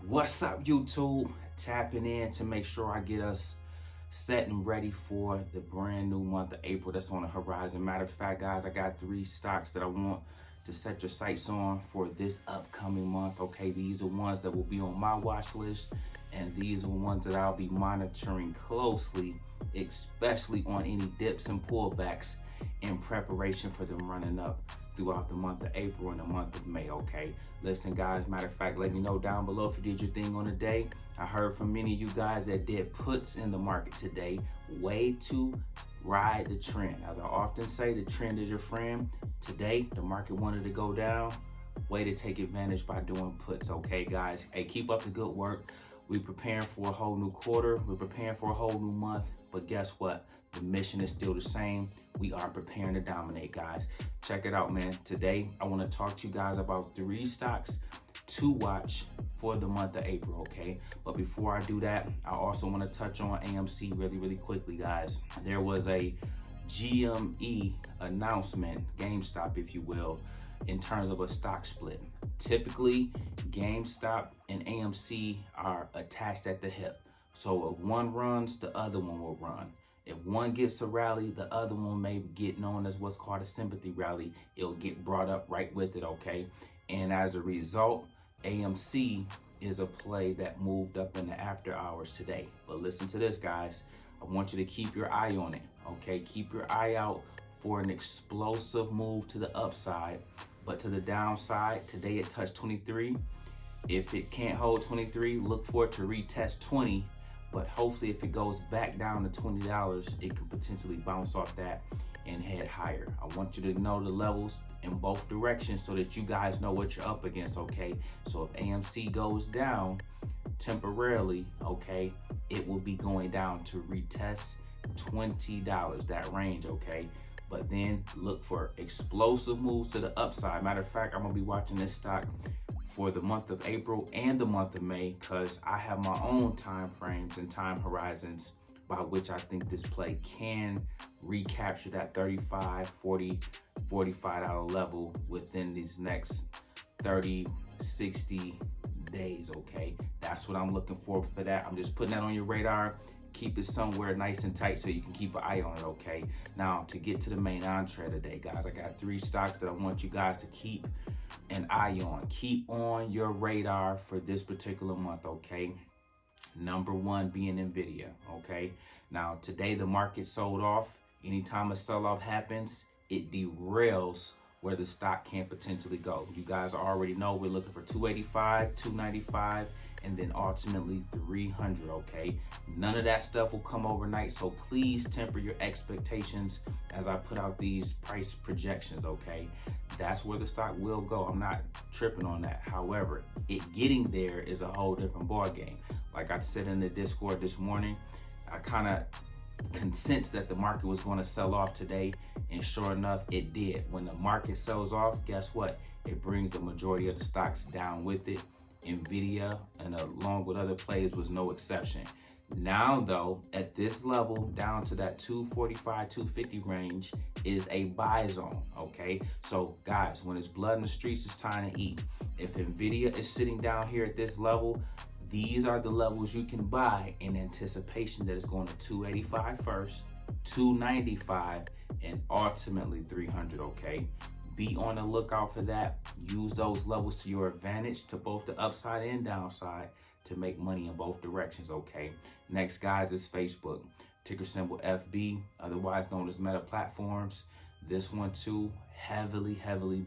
What's up, YouTube? Tapping in to make sure I get us set and ready for the brand new month of April that's on the horizon. Matter of fact, guys, I got 3 stocks that I want to set your sights on for this upcoming month. Okay, these are ones that will be on my watch list, and these are ones that I'll be monitoring closely, especially on any dips and pullbacks in preparation for them running up throughout the month of April and the month of May. Okay, listen, guys, matter of fact, let me know down below if you did your thing on the day. I heard from many of you guys that did puts in the market today. Way to ride the trend. As I often say, the trend is your friend. Today the market wanted to go down. Way to take advantage by doing puts. Okay, guys, hey, keep up the good work. We're preparing for a whole new quarter. We're preparing for a whole new month. But guess what? The mission is still the same. We are preparing to dominate, guys. Check it out, man. Today, I want to talk to you guys about 3 stocks to watch for the month of April, okay? But before I do that, I also want to touch on AMC really quickly, guys. There was a GME announcement, GameStop, if you will, in terms of a stock split. Typically, GameStop and AMC are attached at the hip. So if one runs, the other one will run. If one gets a rally, the other one may get known as what's called a sympathy rally. It'll get brought up right with it, okay? And as a result, AMC is a play that moved up in the after hours today. But listen to this, guys. I want you to keep your eye on it, okay? Keep your eye out for an explosive move to the upside. But to the downside, today it touched 23. If it can't hold 23, look for it to retest 20. But hopefully if it goes back down to $20, it could potentially bounce off that and head higher. I want you to know the levels in both directions so that you guys know what you're up against, okay? So if AMC goes down temporarily, okay, it will be going down to retest $20, that range, okay? But then look for explosive moves to the upside. Matter of fact, I'm gonna be watching this stock for the month of April and the month of May, because I have my own time frames and time horizons by which I think this play can recapture that $35, $40, $45 level within these next 30, 60 days, okay? That's what I'm looking for that. I'm just putting that on your radar. Keep it somewhere nice and tight so you can keep an eye on it, okay? Now, to get to the main entree today, guys, I got 3 stocks that I want you guys to keep an eye on. Keep on your radar for this particular month, okay? Number 1 being NVDA, okay? Now, today the market sold off. Anytime a sell-off happens, it derails where the stock can potentially go. You guys already know we're looking for 285, 295, and then ultimately 300, okay? None of that stuff will come overnight, so please temper your expectations as I put out these price projections, okay? That's where the stock will go. I'm not tripping on that. However, it getting there is a whole different ball game. Like I said in the Discord this morning, I kind of consensed that the market was going to sell off today, and sure enough, it did. When the market sells off, guess what? It brings the majority of the stocks down with it. NVDA, and along with other plays, was no exception. Now, though, at this level, down to that 245, 250 range is a buy zone, okay? So, guys, when it's blood in the streets, it's time to eat. If NVIDIA is sitting down here at this level, these are the levels you can buy in anticipation that it's going to 285 first, 295, and ultimately 300, okay? Be on the lookout for that. Use those levels to your advantage, to both the upside and downside, to make money in both directions, okay? Next, guys, is Facebook. Ticker symbol FB, otherwise known as Meta Platforms. This one, too, heavily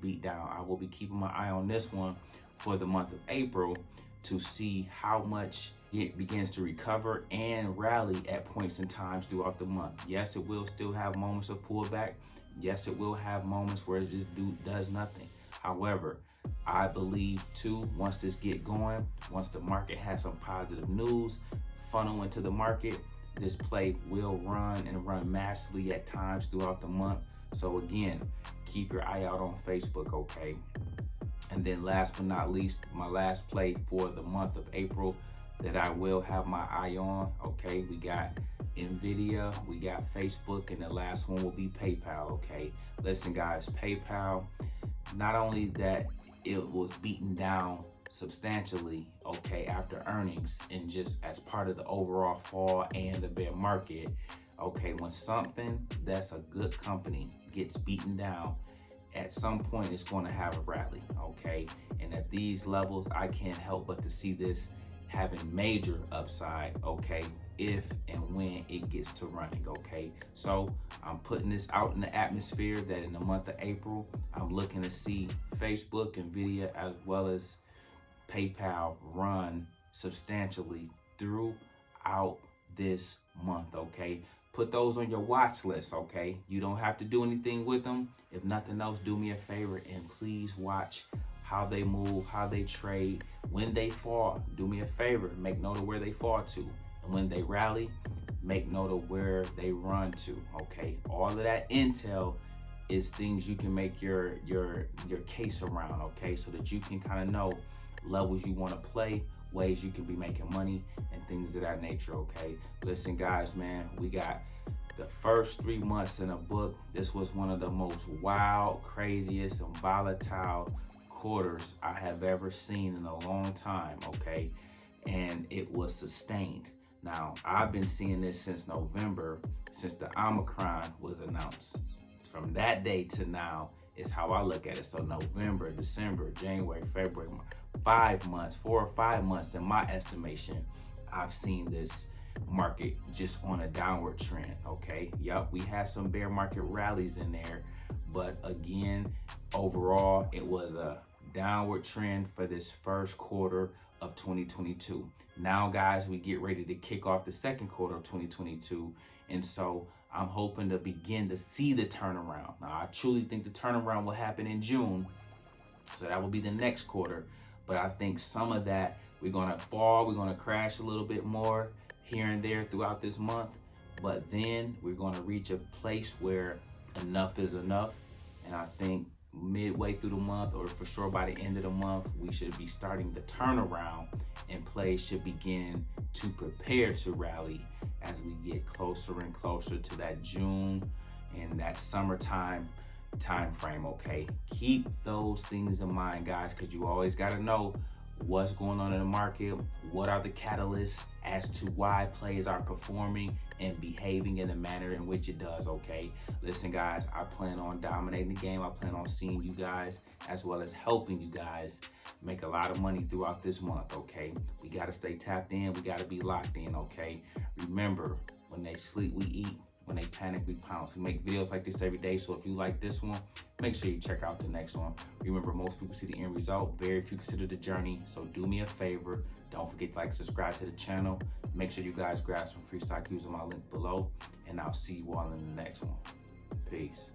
beat down. I will be keeping my eye on this one for the month of April to see how much it begins to recover and rally at points and times throughout the month. Yes, it will still have moments of pullback. Yes, it will have moments where it just does nothing. However, I believe too, once this get going, once the market has some positive news funnel into the market, this play will run and run massively at times throughout the month. So again, keep your eye out on Facebook, okay? And then last but not least, my last play for the month of April that I will have my eye on, okay? We got NVIDIA, we got Facebook, and the last one will be PayPal, okay? Listen, guys, PayPal, not only that it was beaten down substantially, okay, after earnings, and just as part of the overall fall and the bear market. Okay, when something that's a good company gets beaten down, at some point it's going to have a rally, okay? And at these levels, I can't help but to see this having major upside, okay, if and when it gets to running, okay? So I'm putting this out in the atmosphere that in the month of April, I'm looking to see Facebook, NVDA, as well as PayPal run substantially throughout this month, okay? Put those on your watch list, okay? You don't have to do anything with them. If nothing else, do me a favor and please watch how they move, how they trade. When they fall, do me a favor, make note of where they fall to. And when they rally, make note of where they run to, okay? All of that intel is things you can make your case around, okay? So that you can kind of know levels you want to play, ways you can be making money, and things of that nature, okay? Listen, guys, man, we got the first 3 months in a book. This was one of the most wild, craziest, and volatile quarters I have ever seen in a long time, okay? And it was sustained. Now, I've been seeing this since November, since the Omicron was announced. From that day to now is how I look at it. So November, December, January, February, 5 months, 4 or 5 months in my estimation, I've seen this market just on a downward trend, okay? Yup, we had some bear market rallies in there, but again, overall, it was a downward trend for this first quarter of 2022. Now, guys, we get ready to kick off the second quarter of 2022, and so I'm hoping to begin to see the turnaround. Now, I truly think the turnaround will happen in June, so that will be the next quarter. But I think some of that, we're gonna fall, we're gonna crash a little bit more here and there throughout this month, but then we're gonna reach a place where enough is enough. And I think midway through the month, or for sure by the end of the month, we should be starting the turnaround, and plays should begin to prepare to rally as we get closer and closer to that June and that summertime time frame, okay? Keep those things in mind, guys, because you always got to know what's going on in the market, what are the catalysts as to why plays are performing and behaving in the manner in which it does, okay? Listen, guys, I plan on dominating the game. I plan on seeing you guys as well as helping you guys make a lot of money throughout this month, okay? We got to stay tapped in. We got to be locked in, okay? Remember, when they sleep, we eat. When they panic, we pounce. We make videos like this every day, so if you like this one, make sure you check out the next one. Remember, most people see the end result, very few consider the journey, so do me a favor. Don't forget to like, subscribe to the channel. Make sure you guys grab some free stock using my link below, and I'll see you all in the next one. Peace.